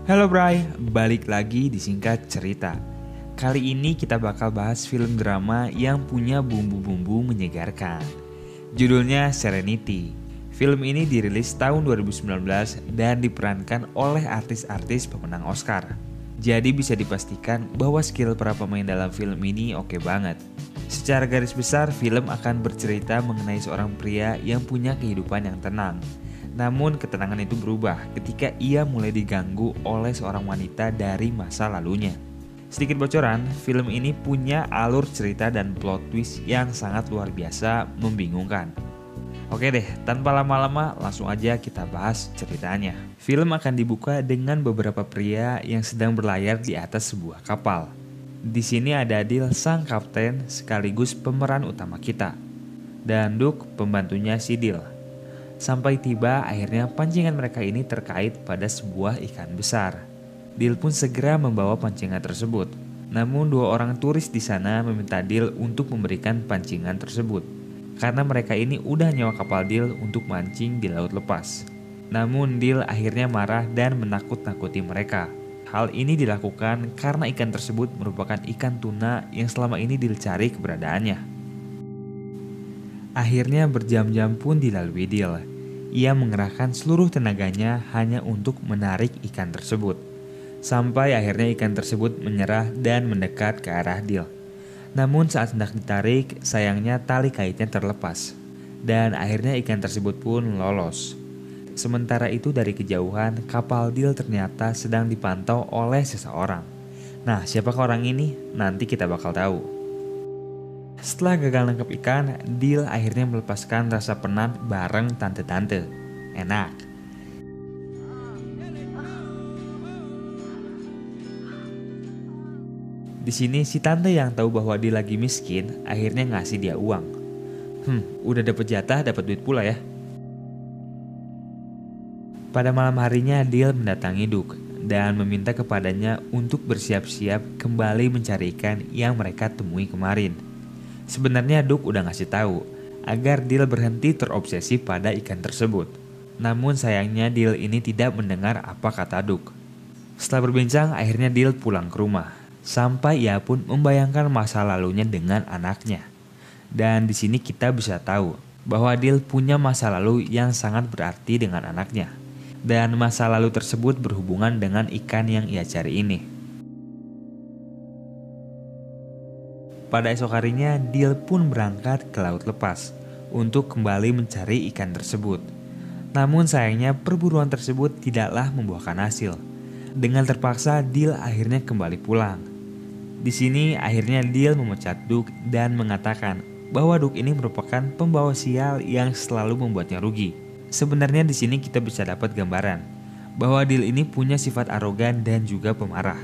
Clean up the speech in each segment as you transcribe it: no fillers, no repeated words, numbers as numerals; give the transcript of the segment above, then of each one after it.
Halo Bray, balik lagi di Singkat Cerita. Kali ini kita bakal bahas film drama yang punya bumbu-bumbu menyegarkan. Judulnya Serenity. Film ini dirilis tahun 2019 dan diperankan oleh artis-artis pemenang Oscar. Jadi bisa dipastikan bahwa skill para pemain dalam film ini oke banget. Secara garis besar, film akan bercerita mengenai seorang pria yang punya kehidupan yang tenang. Namun ketenangan itu berubah ketika ia mulai diganggu oleh seorang wanita dari masa lalunya. Sedikit bocoran, film ini punya alur cerita dan plot twist yang sangat luar biasa membingungkan. Oke deh, tanpa lama-lama langsung aja kita bahas ceritanya. Film akan dibuka dengan beberapa pria yang sedang berlayar di atas sebuah kapal. Di sini ada Dil, sang kapten sekaligus pemeran utama kita, dan Duke, pembantunya si Dil. Sampai tiba akhirnya pancingan mereka ini terkait pada sebuah ikan besar. Dil pun segera membawa pancingan tersebut. Namun dua orang turis di sana meminta Dil untuk memberikan pancingan tersebut. Karena mereka ini udah nyewa kapal Dil untuk mancing di laut lepas. Namun Dil akhirnya marah dan menakut-nakuti mereka. Hal ini dilakukan karena ikan tersebut merupakan ikan tuna yang selama ini Dil cari keberadaannya. Akhirnya berjam-jam pun dilalui Dil. Ia mengerahkan seluruh tenaganya hanya untuk menarik ikan tersebut. Sampai akhirnya ikan tersebut menyerah dan mendekat ke arah Dil. Namun saat hendak ditarik, sayangnya tali kaitnya terlepas. Dan akhirnya ikan tersebut pun lolos. Sementara itu dari kejauhan, kapal Dil ternyata sedang dipantau oleh seseorang. Nah, siapakah orang ini? Nanti kita bakal tahu. Setelah gagal nangkep ikan, Dil akhirnya melepaskan rasa penat bareng tante-tante. Enak. Di sini si tante yang tahu bahwa Dil lagi miskin, akhirnya ngasih dia uang. Udah dapet jatah, dapat duit pula ya. Pada malam harinya Dil mendatangi Duke dan meminta kepadanya untuk bersiap-siap kembali mencari ikan yang mereka temui kemarin. Sebenarnya Duke udah ngasih tahu agar Dil berhenti terobsesi pada ikan tersebut. Namun sayangnya Dil ini tidak mendengar apa kata Duke. Setelah berbincang, akhirnya Dil pulang ke rumah. Sampai ia pun membayangkan masa lalunya dengan anaknya. Dan di sini kita bisa tahu bahwa Dil punya masa lalu yang sangat berarti dengan anaknya. Dan masa lalu tersebut berhubungan dengan ikan yang ia cari ini. Pada esok harinya, Dil pun berangkat ke laut lepas untuk kembali mencari ikan tersebut. Namun sayangnya perburuan tersebut tidaklah membuahkan hasil. Dengan terpaksa, Dil akhirnya kembali pulang. Di sini akhirnya Dil memecat Duke dan mengatakan bahwa Duke ini merupakan pembawa sial yang selalu membuatnya rugi. Sebenarnya di sini kita bisa dapat gambaran bahwa Dil ini punya sifat arogan dan juga pemarah.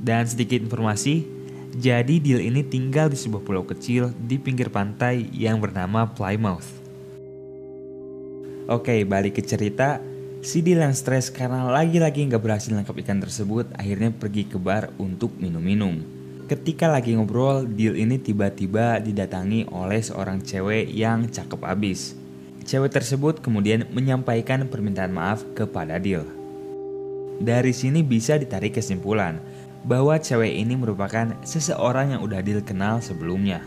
Dan sedikit informasi, jadi Dil ini tinggal di sebuah pulau kecil di pinggir pantai yang bernama Plymouth. Oke, balik ke cerita. Si Dil yang stres karena lagi-lagi gak berhasil nangkap ikan tersebut akhirnya pergi ke bar untuk minum-minum. Ketika lagi ngobrol, Dil ini tiba-tiba didatangi oleh seorang cewek yang cakep abis. Cewek tersebut kemudian menyampaikan permintaan maaf kepada Dil. Dari sini bisa ditarik kesimpulan bahwa cewek ini merupakan seseorang yang udah Dil kenal sebelumnya.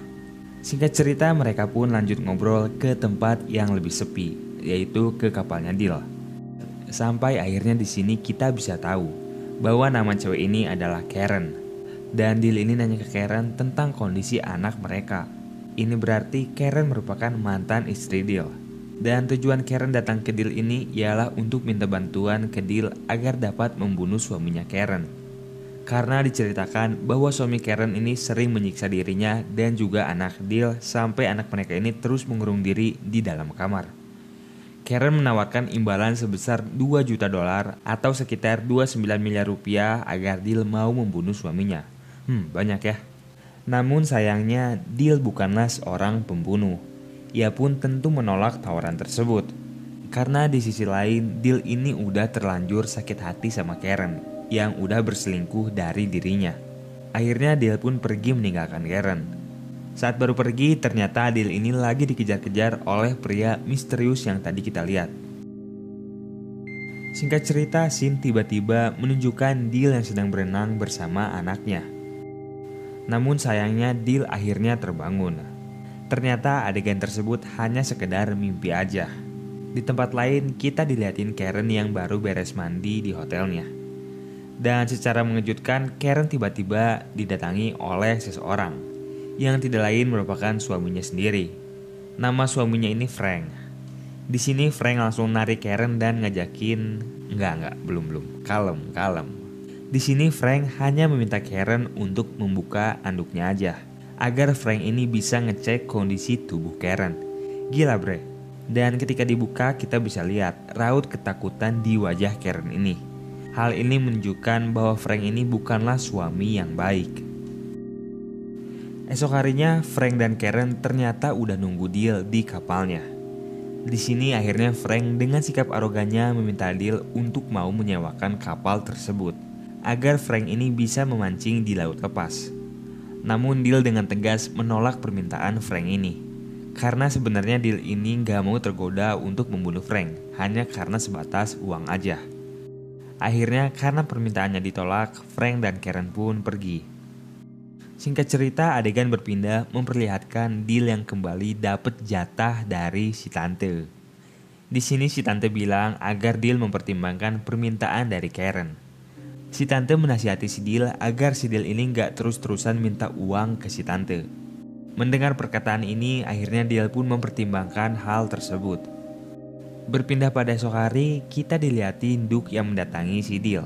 Singkat cerita, mereka pun lanjut ngobrol ke tempat yang lebih sepi, yaitu ke kapalnya Dil. Sampai akhirnya di sini kita bisa tahu bahwa nama cewek ini adalah Karen. Dan Dil ini nanya ke Karen tentang kondisi anak mereka. Ini berarti Karen merupakan mantan istri Dil. Dan tujuan Karen datang ke Dil ini ialah untuk minta bantuan ke Dil agar dapat membunuh suaminya Karen. Karena diceritakan bahwa suami Karen ini sering menyiksa dirinya dan juga anak Dil sampai anak mereka ini terus mengurung diri di dalam kamar. Karen menawarkan imbalan sebesar $2 juta atau sekitar 29 miliar rupiah agar Dil mau membunuh suaminya. Banyak ya. Namun sayangnya Dil bukanlah seorang pembunuh. Ia pun tentu menolak tawaran tersebut. Karena di sisi lain Dil ini udah terlanjur sakit hati sama Karen yang udah berselingkuh dari dirinya. Akhirnya Dil pun pergi meninggalkan Karen. Saat baru pergi, ternyata Dil ini lagi dikejar-kejar oleh pria misterius yang tadi kita lihat. Singkat cerita, Shin tiba-tiba menunjukkan Deal yang sedang berenang bersama anaknya. Namun sayangnya Deal akhirnya terbangun. Ternyata adegan tersebut hanya sekedar mimpi aja. Di tempat lain kita dilihatin Karen yang baru beres mandi di hotelnya. Dan secara mengejutkan Karen tiba-tiba didatangi oleh seseorang yang tidak lain merupakan suaminya sendiri. Nama suaminya ini Frank. Di sini Frank langsung narik Karen dan ngajakin, belum, kalem. Di sini Frank hanya meminta Karen untuk membuka anduknya aja, agar Frank ini bisa ngecek kondisi tubuh Karen. Gila bre. Dan ketika dibuka kita bisa lihat raut ketakutan di wajah Karen ini. Hal ini menunjukkan bahwa Frank ini bukanlah suami yang baik. Esok harinya Frank dan Karen ternyata udah nunggu Deal di kapalnya. Di sini akhirnya Frank dengan sikap arogannya meminta Deal untuk mau menyewakan kapal tersebut agar Frank ini bisa memancing di laut lepas. Namun Deal dengan tegas menolak permintaan Frank ini karena sebenarnya Deal ini gak mau tergoda untuk membunuh Frank hanya karena sebatas uang aja. Akhirnya karena permintaannya ditolak, Frank dan Karen pun pergi. Singkat cerita, adegan berpindah memperlihatkan Deal yang kembali dapat jatah dari si tante. Di sini si tante bilang agar Deal mempertimbangkan permintaan dari Karen. Si tante menasihati si Deal agar si Deal ini gak terus-terusan minta uang ke si tante. Mendengar perkataan ini, akhirnya Deal pun mempertimbangkan hal tersebut. Berpindah pada esok hari, kita dilihatin Duke yang mendatangi si Deal.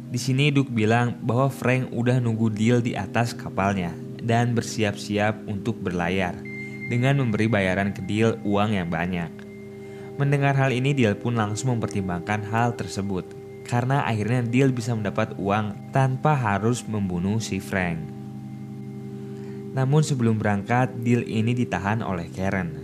Di sini Duke bilang bahwa Frank udah nunggu Deal di atas kapalnya dan bersiap-siap untuk berlayar dengan memberi bayaran ke Deal uang yang banyak. Mendengar hal ini Deal pun langsung mempertimbangkan hal tersebut karena akhirnya Deal bisa mendapat uang tanpa harus membunuh si Frank. Namun sebelum berangkat Deal ini ditahan oleh Karen.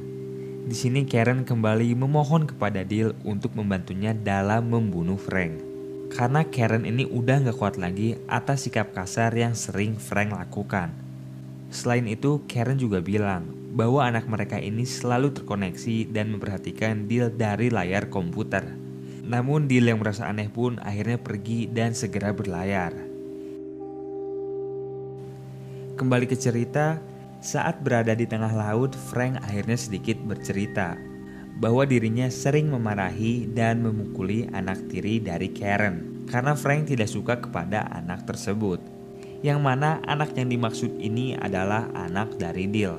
Di sini Karen kembali memohon kepada Deal untuk membantunya dalam membunuh Frank. Karena Karen ini udah gak kuat lagi atas sikap kasar yang sering Frank lakukan. Selain itu, Karen juga bilang bahwa anak mereka ini selalu terkoneksi dan memperhatikan Deal dari layar komputer. Namun Deal yang merasa aneh pun akhirnya pergi dan segera berlayar. Kembali ke cerita, saat berada di tengah laut, Frank akhirnya sedikit bercerita bahwa dirinya sering memarahi dan memukuli anak tiri dari Karen karena Frank tidak suka kepada anak tersebut, yang mana anak yang dimaksud ini adalah anak dari Deal.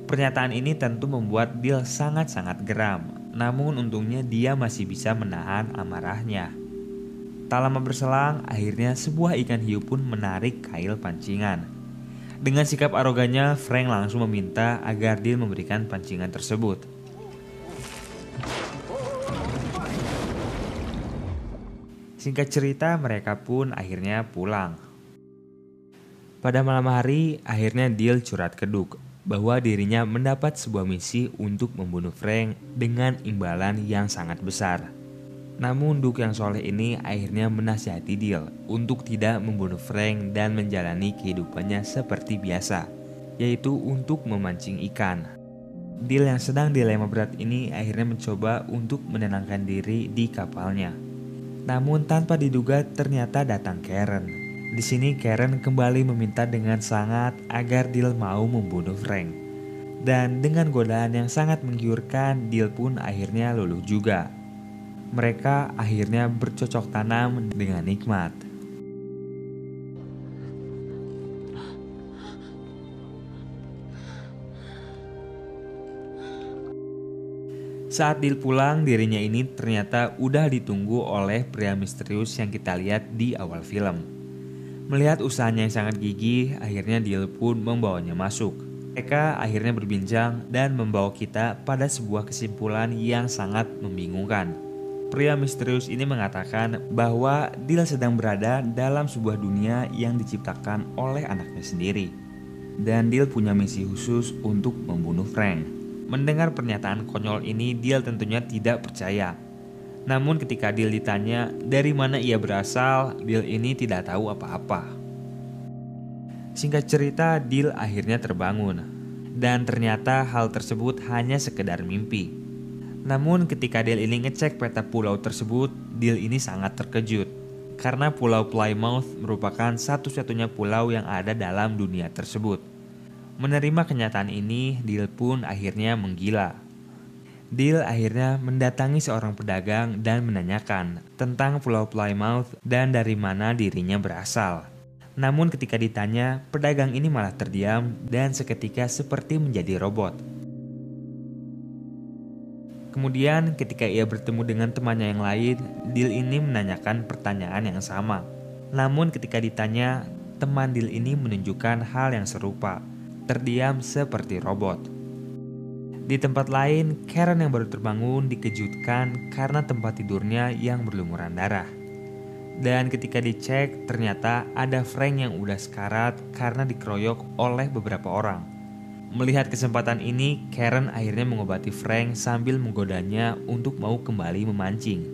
Pernyataan ini tentu membuat Deal sangat-sangat geram, namun untungnya dia masih bisa menahan amarahnya. Tak lama berselang, akhirnya sebuah ikan hiu pun menarik kail pancingan. Dengan sikap arogannya, Frank langsung meminta agar Deal memberikan pancingan tersebut. Singkat cerita, mereka pun akhirnya pulang. Pada malam hari, akhirnya Deal curhat ke Duke bahwa dirinya mendapat sebuah misi untuk membunuh Frank dengan imbalan yang sangat besar. Namun Duke yang soleh ini akhirnya menasihati Deal untuk tidak membunuh Frank dan menjalani kehidupannya seperti biasa, yaitu untuk memancing ikan. Deal yang sedang dilema berat ini akhirnya mencoba untuk menenangkan diri di kapalnya. Namun tanpa diduga ternyata datang Karen. Di sini Karen kembali meminta dengan sangat agar Deal mau membunuh Frank. Dan dengan godaan yang sangat menggiurkan, Deal pun akhirnya luluh juga. Mereka akhirnya bercocok tanam dengan nikmat. Saat Deal pulang, dirinya ini ternyata udah ditunggu oleh pria misterius yang kita lihat di awal film. Melihat usahanya yang sangat gigih, akhirnya Deal pun membawanya masuk. Mereka akhirnya berbincang dan membawa kita pada sebuah kesimpulan yang sangat membingungkan. Pria misterius ini mengatakan bahwa Deal sedang berada dalam sebuah dunia yang diciptakan oleh anaknya sendiri. Dan Deal punya misi khusus untuk membunuh Frank. Mendengar pernyataan konyol ini, Deal tentunya tidak percaya. Namun ketika Deal ditanya dari mana ia berasal, Deal ini tidak tahu apa-apa. Singkat cerita, Deal akhirnya terbangun. Dan ternyata hal tersebut hanya sekedar mimpi. Namun ketika Dil ini ngecek peta pulau tersebut, Dil ini sangat terkejut. Karena Pulau Plymouth merupakan satu-satunya pulau yang ada dalam dunia tersebut. Menerima kenyataan ini, Dil pun akhirnya menggila. Dil akhirnya mendatangi seorang pedagang dan menanyakan tentang Pulau Plymouth dan dari mana dirinya berasal. Namun ketika ditanya, pedagang ini malah terdiam dan seketika seperti menjadi robot. Kemudian ketika ia bertemu dengan temannya yang lain, Dil ini menanyakan pertanyaan yang sama. Namun ketika ditanya, teman Dil ini menunjukkan hal yang serupa, terdiam seperti robot. Di tempat lain, Karen yang baru terbangun dikejutkan karena tempat tidurnya yang berlumuran darah. Dan ketika dicek, ternyata ada Frank yang udah sekarat karena dikeroyok oleh beberapa orang. Melihat kesempatan ini, Karen akhirnya mengobati Frank sambil menggodanya untuk mau kembali memancing.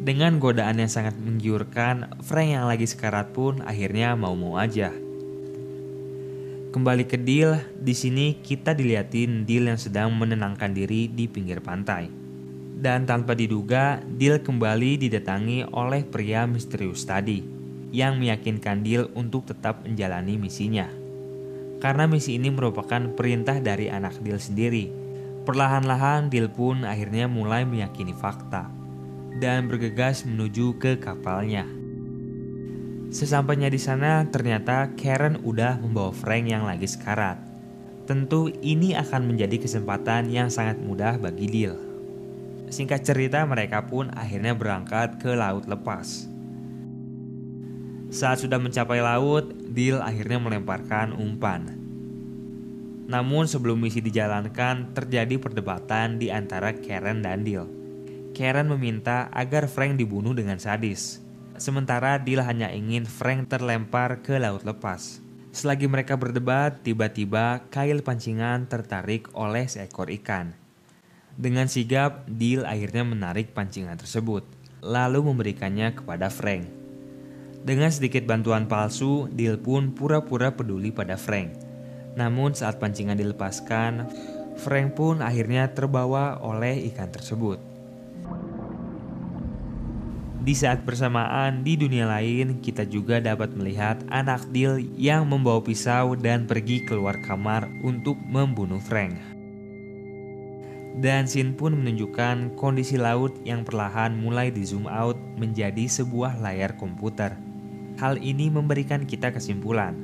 Dengan godaan yang sangat menggiurkan, Frank yang lagi sekarat pun akhirnya mau-mau aja. Kembali ke Dil, di sini kita diliatin Dil yang sedang menenangkan diri di pinggir pantai. Dan tanpa diduga, Dil kembali didatangi oleh pria misterius tadi, yang meyakinkan Dil untuk tetap menjalani misinya. Karena misi ini merupakan perintah dari anak Dil sendiri. Perlahan-lahan Dil pun akhirnya mulai meyakini fakta dan bergegas menuju ke kapalnya. Sesampainya di sana, ternyata Karen udah membawa Frank yang lagi sekarat. Tentu ini akan menjadi kesempatan yang sangat mudah bagi Dil. Singkat cerita, mereka pun akhirnya berangkat ke laut lepas. Saat sudah mencapai laut, Dil akhirnya melemparkan umpan. Namun sebelum misi dijalankan, terjadi perdebatan di antara Karen dan Dil. Karen meminta agar Frank dibunuh dengan sadis, sementara Dil hanya ingin Frank terlempar ke laut lepas. Selagi mereka berdebat, tiba-tiba kail pancingan tertarik oleh seekor ikan. Dengan sigap, Dil akhirnya menarik pancingan tersebut, lalu memberikannya kepada Frank. Dengan sedikit bantuan palsu, Dil pun pura-pura peduli pada Frank. Namun saat pancingan dilepaskan, Frank pun akhirnya terbawa oleh ikan tersebut. Di saat bersamaan di dunia lain, kita juga dapat melihat anak Dil yang membawa pisau dan pergi keluar kamar untuk membunuh Frank. Dan scene pun menunjukkan kondisi laut yang perlahan mulai di zoom out menjadi sebuah layar komputer. Hal ini memberikan kita kesimpulan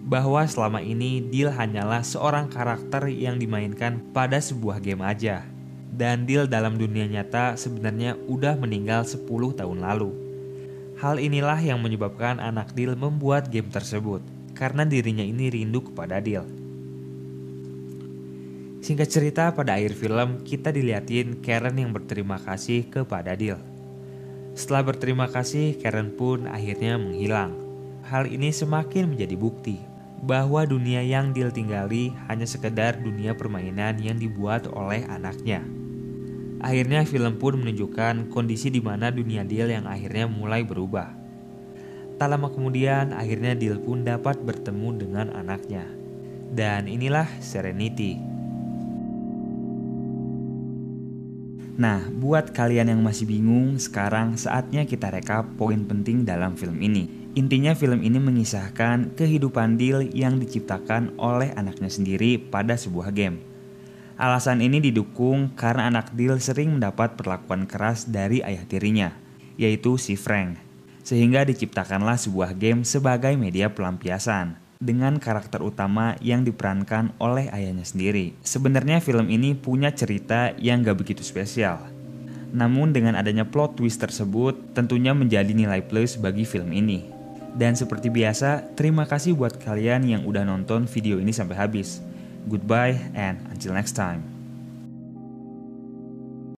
bahwa selama ini Dil hanyalah seorang karakter yang dimainkan pada sebuah game aja. Dan Dil dalam dunia nyata sebenarnya udah meninggal 10 tahun lalu. Hal inilah yang menyebabkan anak Dil membuat game tersebut, karena dirinya ini rindu kepada Dil. Singkat cerita, pada akhir film kita dilihatin Karen yang berterima kasih kepada Dil. Setelah berterima kasih, Karen pun akhirnya menghilang. Hal ini semakin menjadi bukti bahwa dunia yang Dil tinggali hanya sekedar dunia permainan yang dibuat oleh anaknya. Akhirnya film pun menunjukkan kondisi di mana dunia Dil yang akhirnya mulai berubah. Tak lama kemudian, akhirnya Dil pun dapat bertemu dengan anaknya. Dan inilah Serenity. Nah, buat kalian yang masih bingung, sekarang saatnya kita rekap poin penting dalam film ini. Intinya film ini mengisahkan kehidupan Dil yang diciptakan oleh anaknya sendiri pada sebuah game. Alasan ini didukung karena anak Dil sering mendapat perlakuan keras dari ayah tirinya, yaitu si Frank. Sehingga diciptakanlah sebuah game sebagai media pelampiasan, dengan karakter utama yang diperankan oleh ayahnya sendiri. Sebenarnya film ini punya cerita yang gak begitu spesial. Namun dengan adanya plot twist tersebut tentunya menjadi nilai plus bagi film ini. Dan seperti biasa, terima kasih buat kalian yang udah nonton video ini sampai habis. Goodbye and until next time.